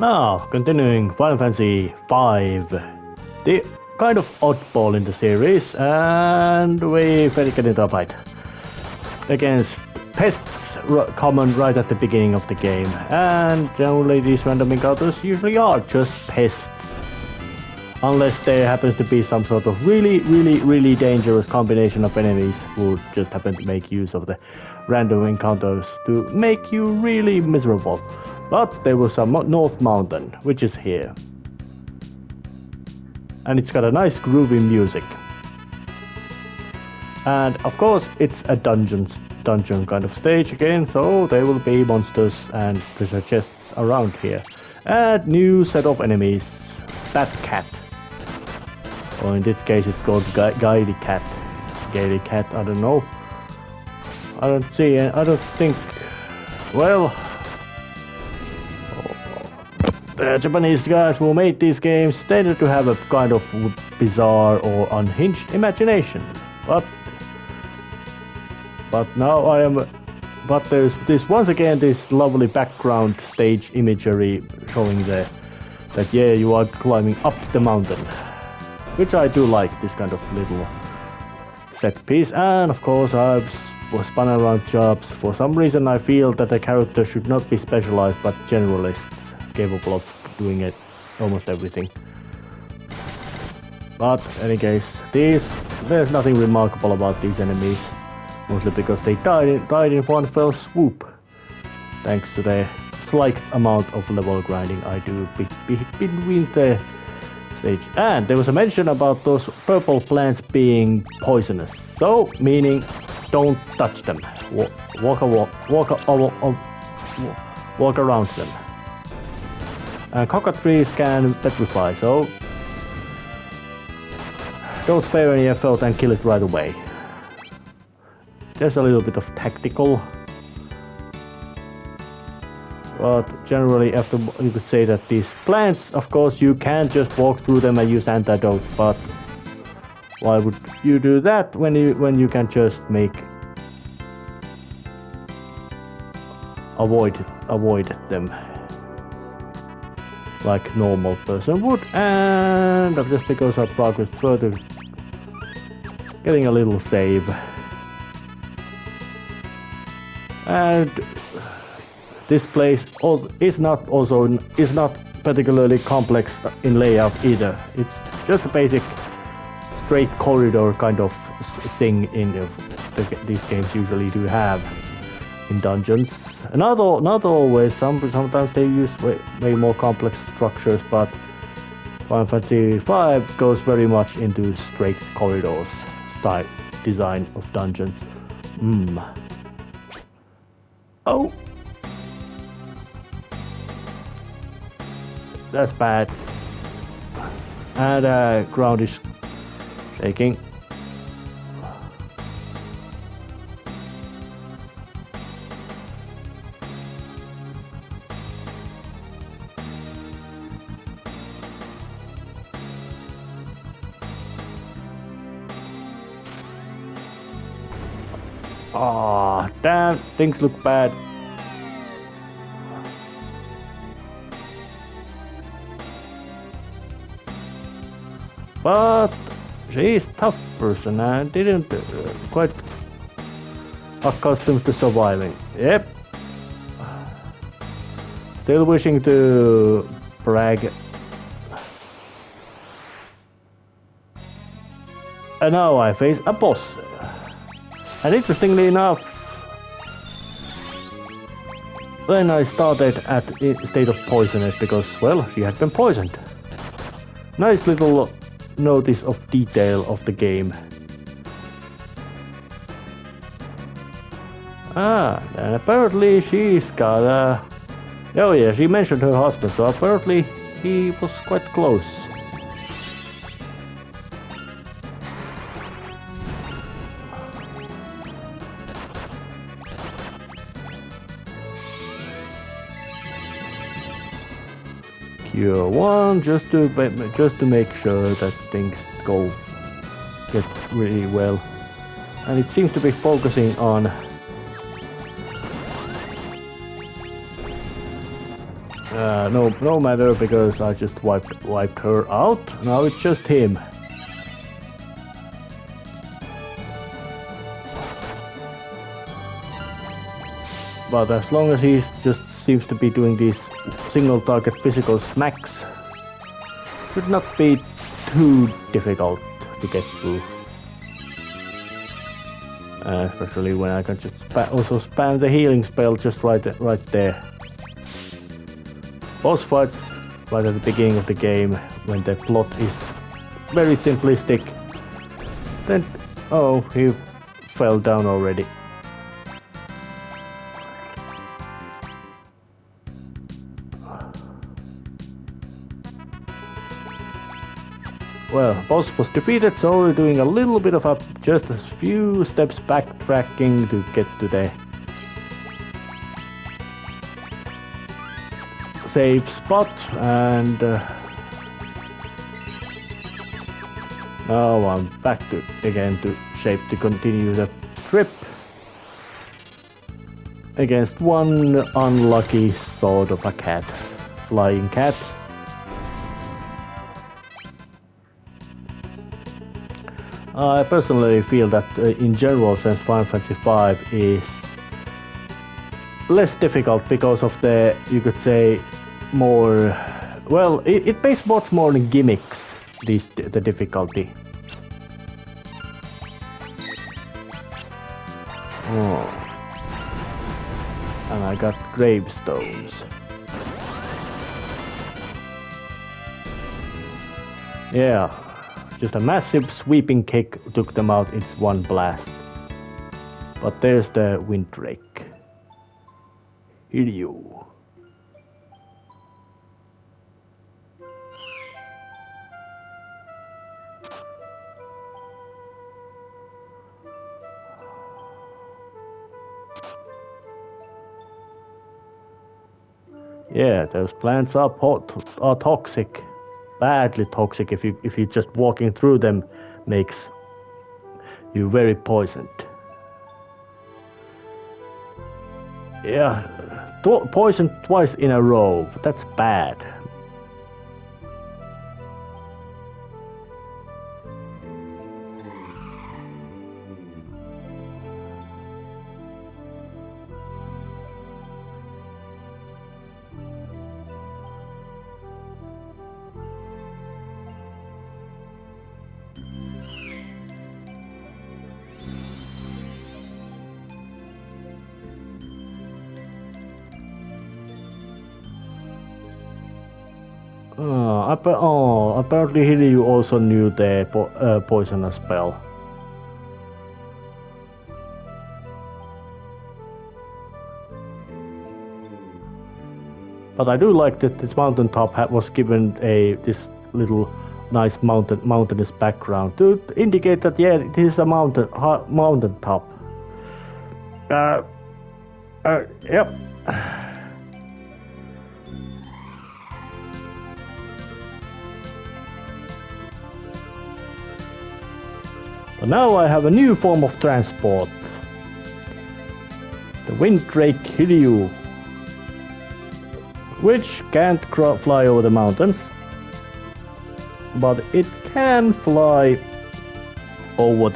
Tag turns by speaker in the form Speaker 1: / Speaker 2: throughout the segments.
Speaker 1: Now, continuing Final Fantasy V, the kind of oddball in the series, and we get into a fight against pests common right at the beginning of the game, and generally these random encounters usually are just pests, unless there happens to be some sort of really dangerous combination of enemies who just happen to make use of the random encounters to make you really miserable. But there was some North Mountain, which is here. And it's got a nice groovy music. And of course it's a dungeon kind of stage again, so there will be monsters and treasure chests around here. And new set of enemies. Bat Cat. Or in this case it's called Gaily Cat. Gaily Cat, I don't know. I don't think... Well... The Japanese guys who made these games tended to have a kind of bizarre or unhinged imagination. But now there's this once again this lovely background stage imagery showing that yeah, you are climbing up the mountain, which I do like, this kind of little set piece. And of course I've spun around jobs. For some reason I feel that the character should not be specialized but generalists, capable of doing it almost everything. But in any case, there's nothing remarkable about these enemies, mostly because they died in one fell swoop, thanks to the slight amount of level grinding I do between the stage. And there was a mention about those purple plants being poisonous, so meaning don't touch them. Walk around them. Cockatrices can petrify, so don't spare any effort and kill it right away. There's a little bit of tactical, but generally after you could say that these plants, of course you can just walk through them and use antidote, but why would you do that when you can just avoid them like normal person would? And just because I progressed further, getting a little save. And this place is not particularly complex in layout either. It's just a basic straight corridor kind of thing these games usually do have in dungeons. Not always. Sometimes they use way more complex structures, but Final Fantasy V goes very much into straight corridors style design of dungeons. Oh, that's bad. And ground is shaking. Ah, damn, things look bad. But she's a tough person and didn't quite accustomed to surviving. Yep. Still wishing to brag. And now I face a boss. And interestingly enough, then I started at a state of poisonous because, well, she had been poisoned. Nice little notice of detail of the game. And apparently she's got a... Oh yeah, she mentioned her husband, so apparently he was quite close. Cure 1 just to make sure that things get really well, and it seems to be focusing on No matter, because I just wiped her out. Now it's just him. But as long as he just seems to be doing these single target physical smacks, should not be too difficult to get through. Especially when I can just also spam the healing spell just right there. Boss fights right at the beginning of the game, when the plot is very simplistic. Then, oh, he fell down already. Well, boss was defeated, so we're doing a little bit of just a few steps backtracking to get to the safe spot, and now I'm back again to shape to continue the trip against one unlucky sort of a cat, flying cat. I personally feel that in general sense Final Fantasy V is less difficult because of the, you could say, more, well, it based much more on gimmicks, the difficulty. Oh. And I got gravestones. Yeah. Just a massive sweeping kick took them out in one blast. But there's the wind drake. Hiryu. Yeah, those plants are toxic. Badly toxic. If you just walking through them makes you very poisoned. Yeah, poisoned twice in a row. That's bad. Apparently Hiryu also knew the poisonous spell. But I do like that this mountaintop was given this little nice mountainous background to indicate that, yeah, it is a mountaintop. Yep. But now I have a new form of transport. The wind drake Hiryu, which can't fly over the mountains, but it can fly over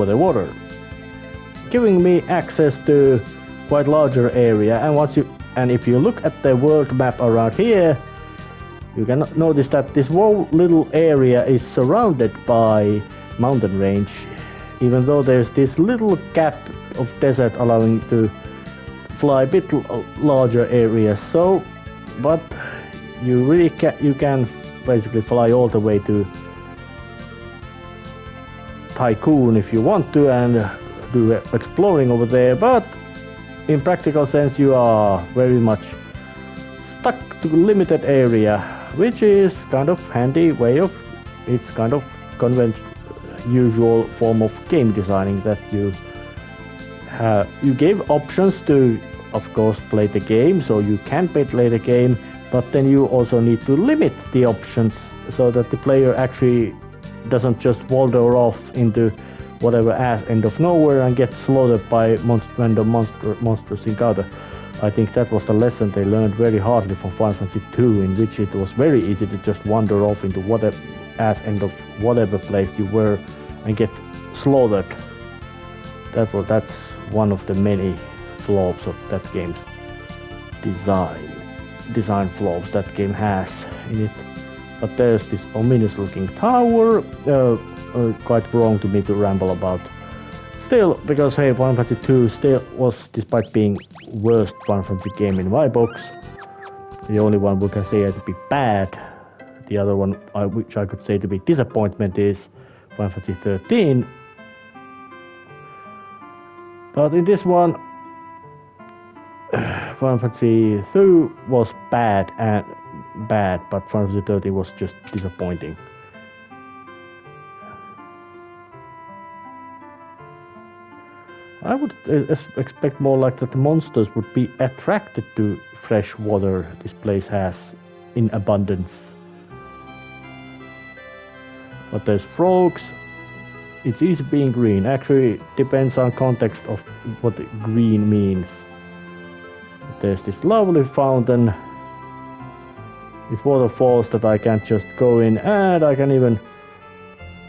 Speaker 1: the water, giving me access to quite larger area. And if you look at the world map around here, you can notice that this whole little area is surrounded by mountain range, even though there's this little gap of desert allowing to fly a bit larger areas. So, but you can basically fly all the way to Tycoon if you want to and do exploring over there, but in practical sense you are very much stuck to limited area, which is kind of handy way of, it's kind of usual form of game designing, that you gave options to, of course, play the game, so you can play the game, but then you also need to limit the options so that the player actually doesn't just wander off into whatever ass end of nowhere and get slaughtered by random monstrous encounter. I think that was the lesson they learned very hardly from Final Fantasy II, in which it was very easy to just wander off into whatever ass end of whatever place you were and get slaughtered. That's one of the many flaws of that game's design flaws that game has in it. But there's this ominous looking tower, quite wrong to me to ramble about. Still, because hey, Final Fantasy 2 still was, despite being worst Final Fantasy game in my box, the only one we can say to be bad. The other one which I could say to be disappointment is Final Fantasy 13. But in this one, Final Fantasy 2 was bad, but Final Fantasy 13 was just disappointing. I would expect more like that the monsters would be attracted to fresh water this place has in abundance. But there's frogs. It's easy being green. Actually, depends on context of what green means. There's this lovely fountain. It's waterfalls that I can't just go in, and I can even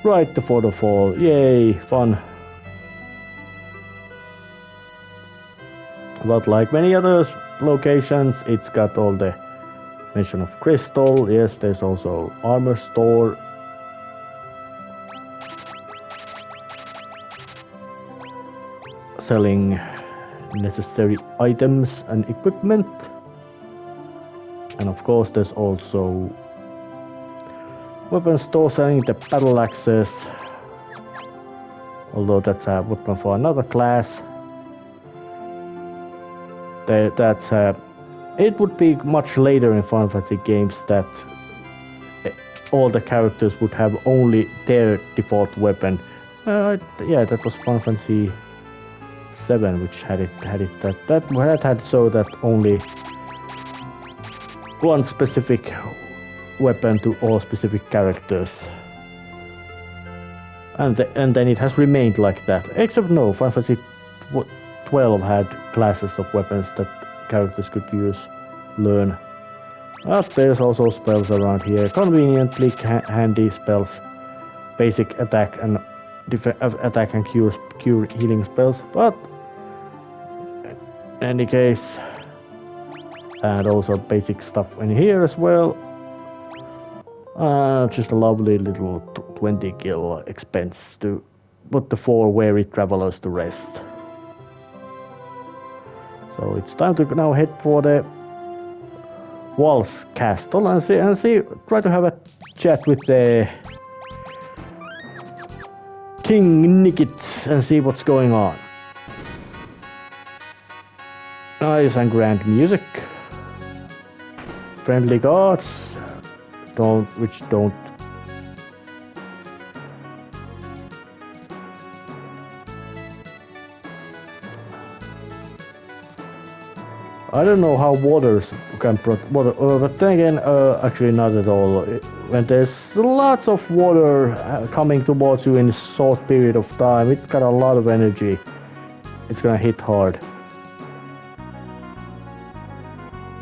Speaker 1: ride the waterfall. Yay, fun. But like many other locations, it's got all the mention of crystal. Yes, there's also armor store. Selling necessary items and equipment. And of course there's also weapon store selling the battle axes. Although that's a weapon for another class. It would be much later in Final Fantasy games that all the characters would have only their default weapon. Yeah, that was Final Fantasy 7 which had it that had so that only one specific weapon to all specific characters. And then it has remained like that. Except no, Final Fantasy 12 had classes of weapons that characters could learn. But there's also spells around here. Conveniently handy spells. Basic attack and cure healing spells. But in any case, and also basic stuff in here as well. Just a lovely little 20 gil expense to put the 4 weary travelers to rest. So it's time to now head for the Walls Castle and try to have a chat with the King Nikit and see what's going on. Nice and grand music. Friendly guards which don't I don't know how waters can water, but then again, actually not at all. When there's lots of water coming towards you in a short period of time, it's got a lot of energy. It's gonna hit hard.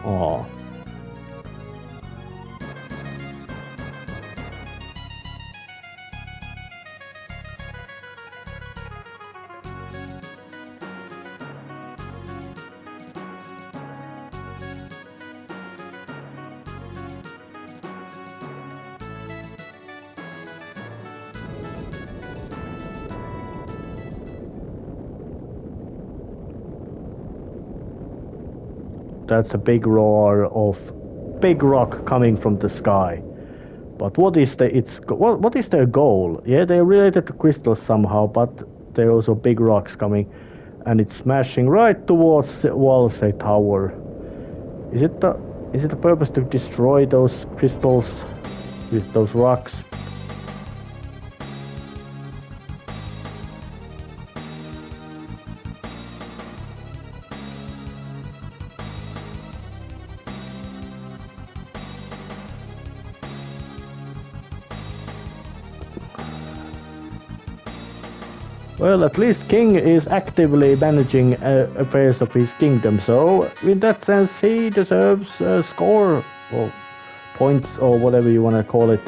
Speaker 1: Oh. That's a big roar of big rock coming from the sky. But what is their goal? Yeah, they're related to crystals somehow, but they're also big rocks coming, and it's smashing right towards the Walsey Tower. Is it the purpose to destroy those crystals with those rocks? Well, at least King is actively managing affairs of his kingdom, so in that sense he deserves a score, or points, or whatever you want to call it,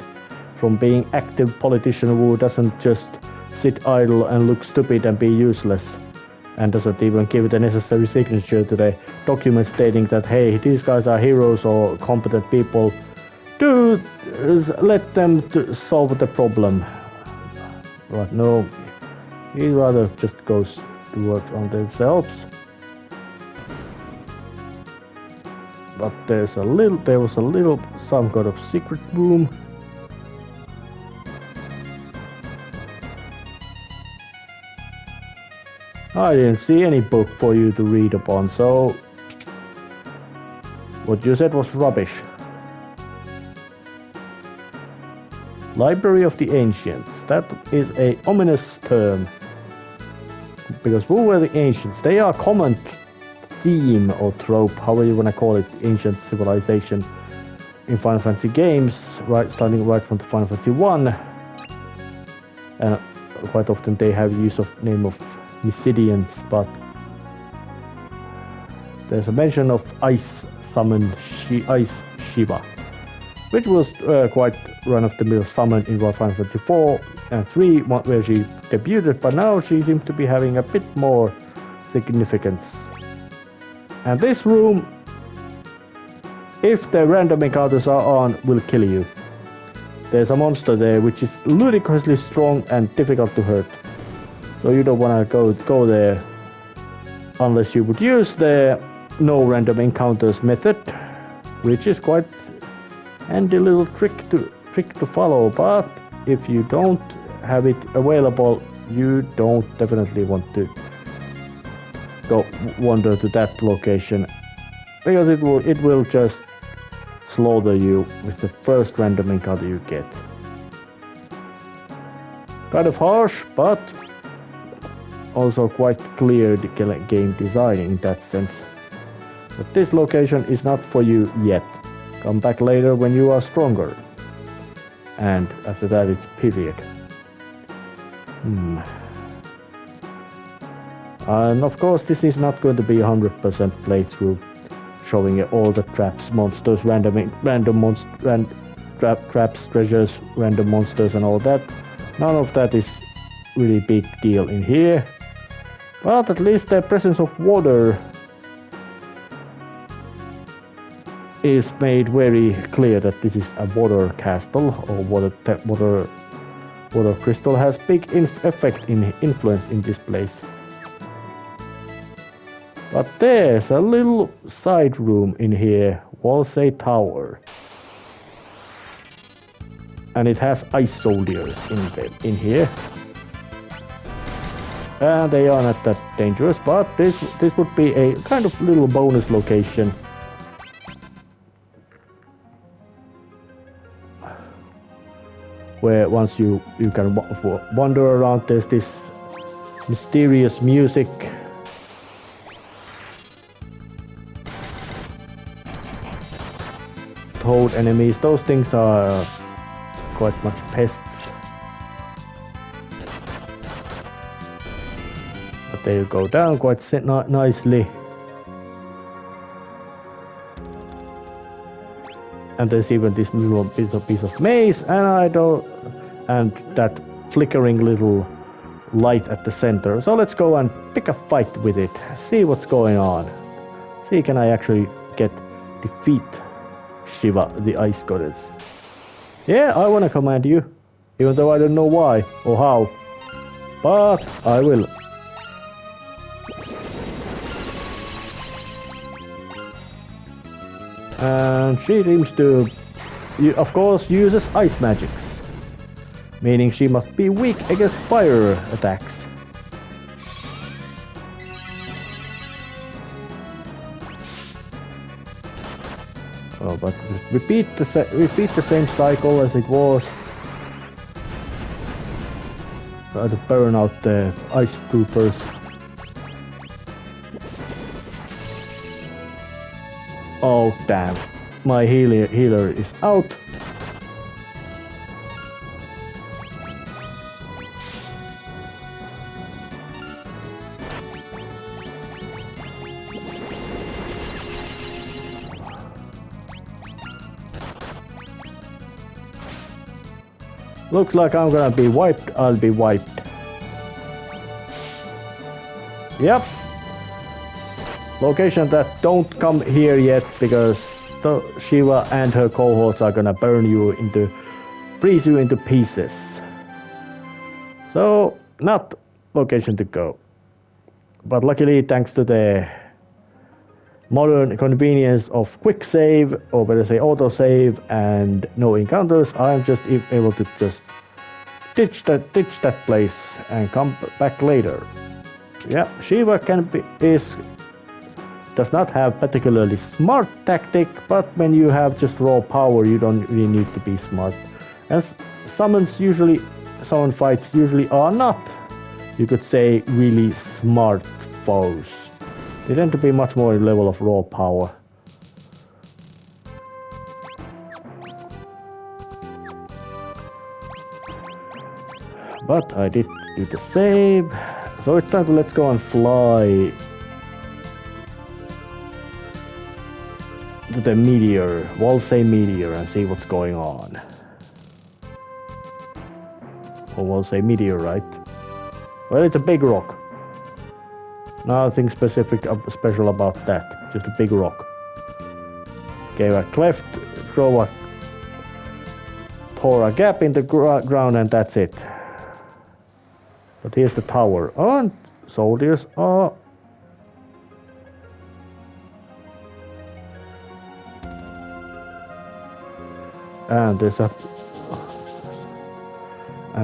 Speaker 1: from being active politician who doesn't just sit idle and look stupid and be useless, and doesn't even give the necessary signature to the document stating that, hey, these guys are heroes or competent people. Do let them solve the problem. But no, he rather just goes to work on themselves. But there was a little some kind of secret room. I didn't see any book for you to read upon, so what you said was rubbish. Library of the Ancients. That is a ominous term. Because who were the ancients? They are common theme or trope, however you wanna call it, ancient civilization in Final Fantasy games, right, starting right from the Final Fantasy 1. And quite often they have use of name of Mysidians, but there's a mention of Ice Summon Ice Shiva, which was quite run-of-the-mill summon in Final Fantasy 4 and 3, where she debuted, but now she seems to be having a bit more significance. And this room, if the random encounters are on, will kill you. There's a monster there which is ludicrously strong and difficult to hurt. So you don't want to go there unless you would use the no random encounters method, which is quite handy little trick to follow. But if you don't have it available, you don't definitely want to go wander to that location, because it will just slaughter you with the first random encounter you get. Kind of harsh, but also quite clear game design in that sense. But this location is not for you yet. Come back later when you are stronger. And after that it's period. And of course this is not going to be 100% playthrough, showing all the traps, monsters, traps, treasures, random monsters and all that. None of that is really big deal in here. But at least the presence of water is made very clear that this is a water castle, or water crystal has big influence in this place. But there's a little side room in here, Walsay Tower. And it has ice soldiers in here. And they are not that dangerous, but this would be a kind of little bonus location. Where once you can wander around, there's this mysterious music. Toad enemies, those things are quite much pests. But they go down quite nicely. And there's even this little piece of maze, and that flickering little light at the center. So let's go and pick a fight with it. See what's going on. See, can I actually defeat Shiva, the ice goddess? Yeah, I wanna command you, even though I don't know why or how, but I will. And she seems to, of course, uses ice magics, meaning she must be weak against fire attacks. Oh, but repeat the same cycle as it was. Try to burn out the ice troopers. Oh damn, my healer is out. Looks like I'm gonna be wiped. I'll be wiped. Yep. Location that don't come here yet because Shiva and her cohorts are gonna freeze you into pieces. So, not location to go. But luckily, thanks to the modern convenience of quick save, or better say auto save, and no encounters, I'm just able to just ditch that place and come back later. Yeah, Shiva does not have particularly smart tactic, but when you have just raw power, you don't really need to be smart. As summon fights usually are not, you could say, really smart foes. They tend to be much more in level of raw power. But I did do the save, so it's time to let's go and fly to the meteor, Volsay meteor, and see what's going on. Or Volsay meteorite. Well, it's a big rock. Nothing special about that. Just a big rock. Gave a cleft, tore a gap in the ground, and that's it. But here's the tower. Oh, and soldiers are. And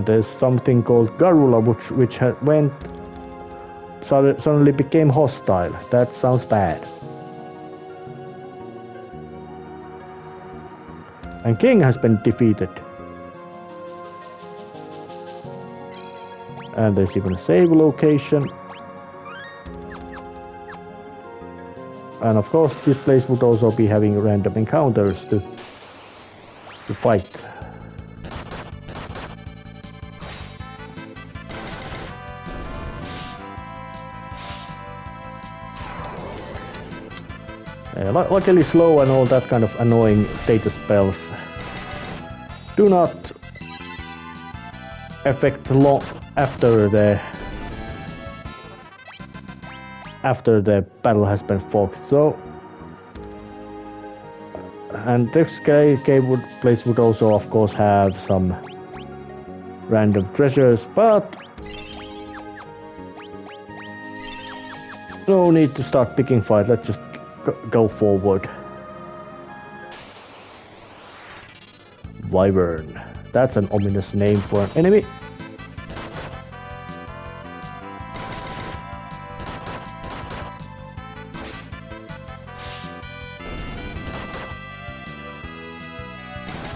Speaker 1: there's something called Garula, which suddenly became hostile. That sounds bad. And King has been defeated. And there's even a save location. And of course, this place would also be having random encounters to fight. Luckily slow and all that kind of annoying status spells do not affect long after the battle has been fought. So, and this place would also of course have some random treasures, but no need to start picking fights. Let's just go forward. Wyvern. That's an ominous name for an enemy.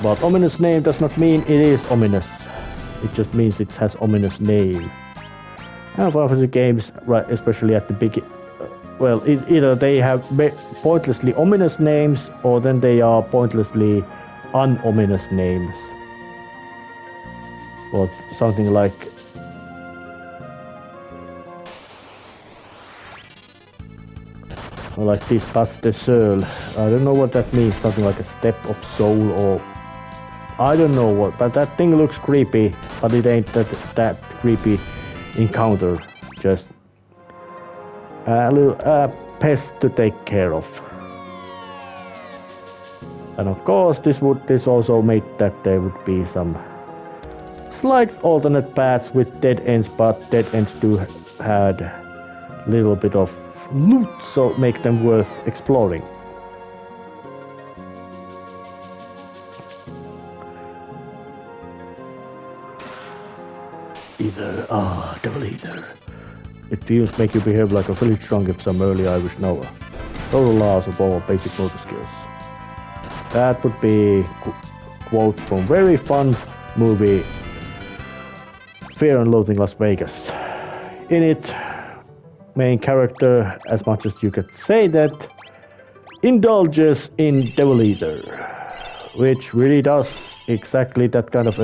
Speaker 1: But ominous name does not mean it is ominous. It just means it has ominous name. And for the games, right, especially at the beginning, well, either they have pointlessly ominous names, or then they are pointlessly unominous names. Or something like this, that's the soul. I don't know what that means, something like a step of soul, or I don't know what, but that thing looks creepy, but it ain't that creepy encounter, just a little pest to take care of. And of course this also made that there would be some slight alternate paths with dead ends, but dead ends do had a little bit of loot, so make them worth exploring. Double either. It feels make you behave like a village drunk of some early Irish Noah. Total loss of all basic motor skills. That would be quote from very fun movie Fear and Loathing Las Vegas. In it, main character, as much as you could say that, indulges in devil eater, which really does exactly that kind of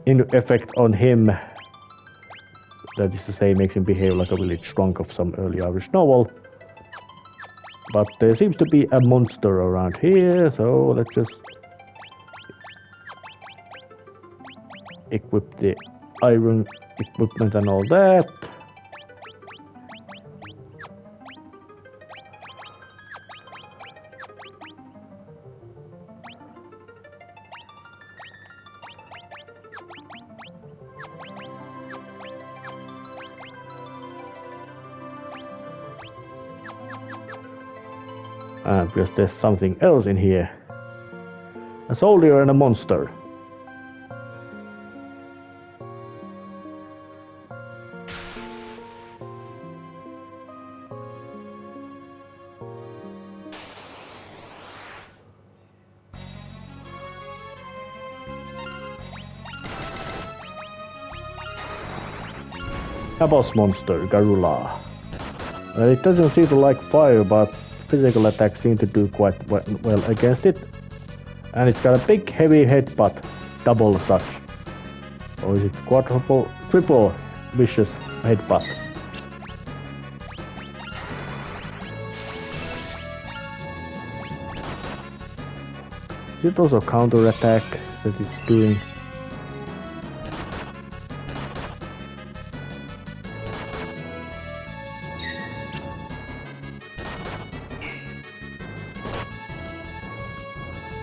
Speaker 1: effect on him. That is to say, makes him behave like a village drunk of some early Irish novel. But there seems to be a monster around here, so let's just equip the iron equipment and all that. Because there's something else in here. A soldier and a monster. A boss monster, Garula. It doesn't seem to like fire, but physical attacks seem to do quite well against it. And it's got a big heavy headbutt, double such. Or is it quadruple, triple vicious headbutt? Is it also counter attack that it's doing?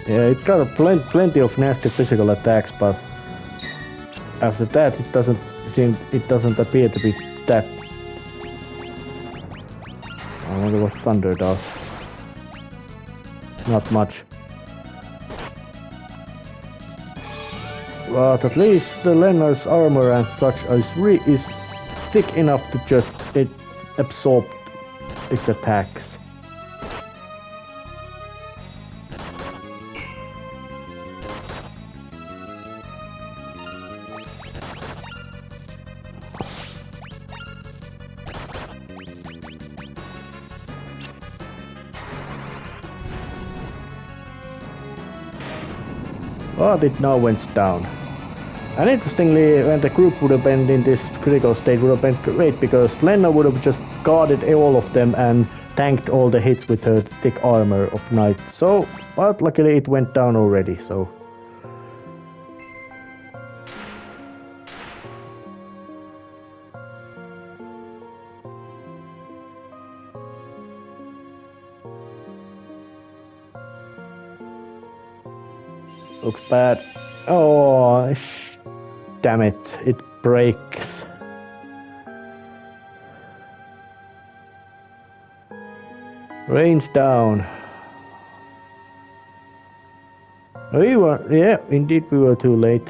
Speaker 1: Yeah, it's got plenty of nasty physical attacks, but after that it doesn't appear to be that. I wonder what thunder does. Not much. But at least the Lennart's armor and such is thick enough to just absorb its attacks. But it now went down. And interestingly, when the group would have been in this critical state would have been great, because Lena would have just guarded all of them and tanked all the hits with her thick armor of knight. So, but luckily it went down already, so. Looks bad. Oh, damn it. It breaks. Rain's down. Yeah, indeed we were too late.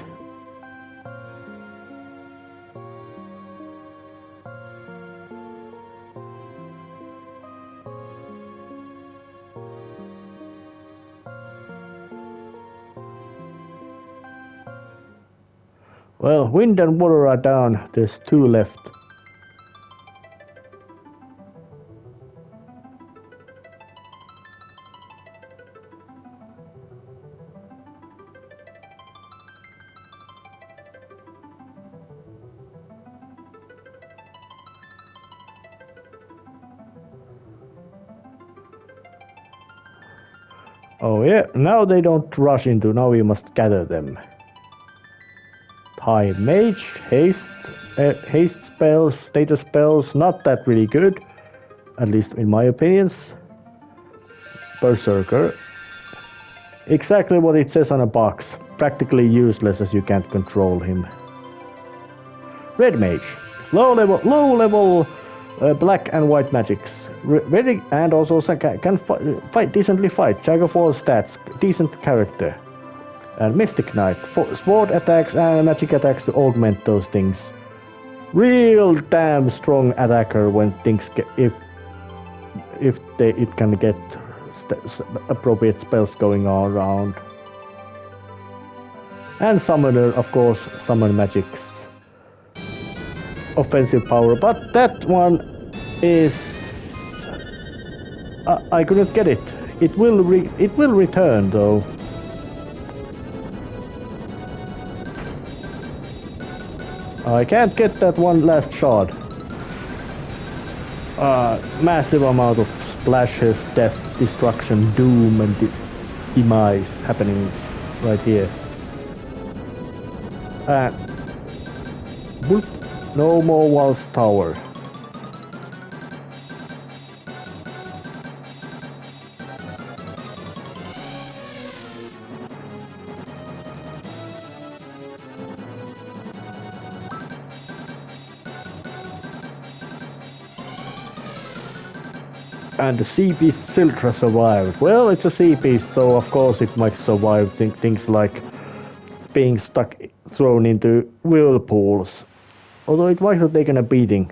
Speaker 1: Well, wind and water are down. There's 2 left. Oh yeah, now they don't rush into, now we must gather them. High mage, haste spells, status spells, not that really good, at least in my opinions. Berserker, exactly what it says on a box, practically useless as you can't control him. Red mage, low level black and white magics, very, and also can fight decently, jack of all stats, decent character. And Mystic Knight, sword attacks and magic attacks to augment those things. Real damn strong attacker when things get, if it can get appropriate spells going all around. And Summoner, of course, summon magics. Offensive power, but that one is I couldn't get it. It will return though. I can't get that one last shard. Massive amount of splashes, death, destruction, doom, and demise happening right here. and no more walls tower. And the sea beast Siltra survived. Well, it's a sea beast, so of course it might survive things like being thrown into whirlpools. Although it might have taken a beating.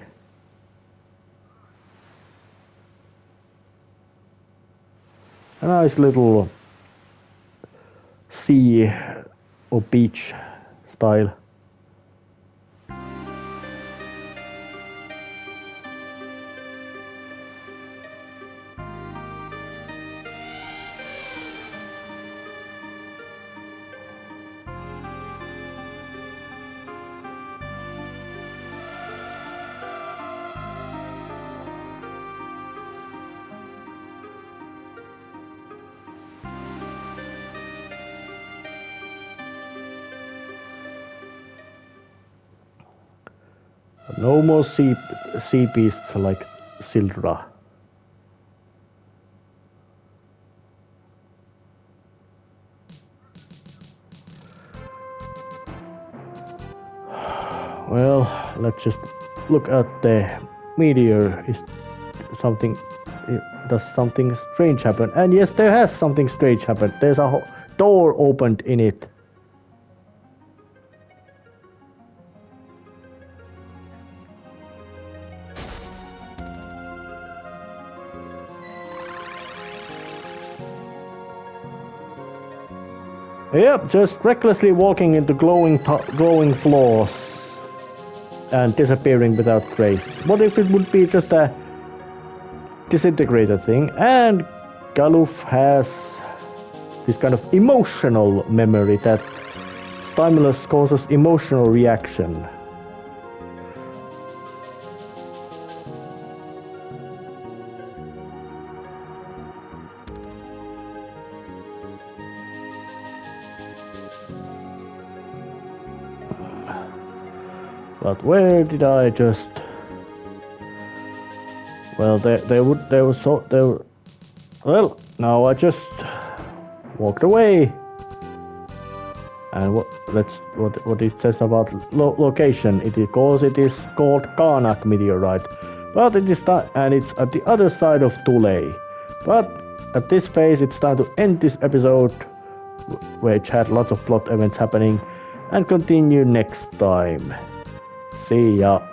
Speaker 1: A nice little sea or beach style. No more sea beasts like Sildra. Well, let's just look at the meteor. Does something strange happen? And yes, there has something strange happen. There's a door opened in it. Yep, just recklessly walking into glowing floors and disappearing without trace. What if it would be just a disintegrator thing? And Galuf has this kind of emotional memory that stimulus causes emotional reaction. But where did I just? Well, well, now I just walked away. And what it says about location? It is called Karnak meteorite, but it is and it's at the other side of Tule. But at this phase, it's time to end this episode, which had lots of plot events happening, and continue next time. See ya.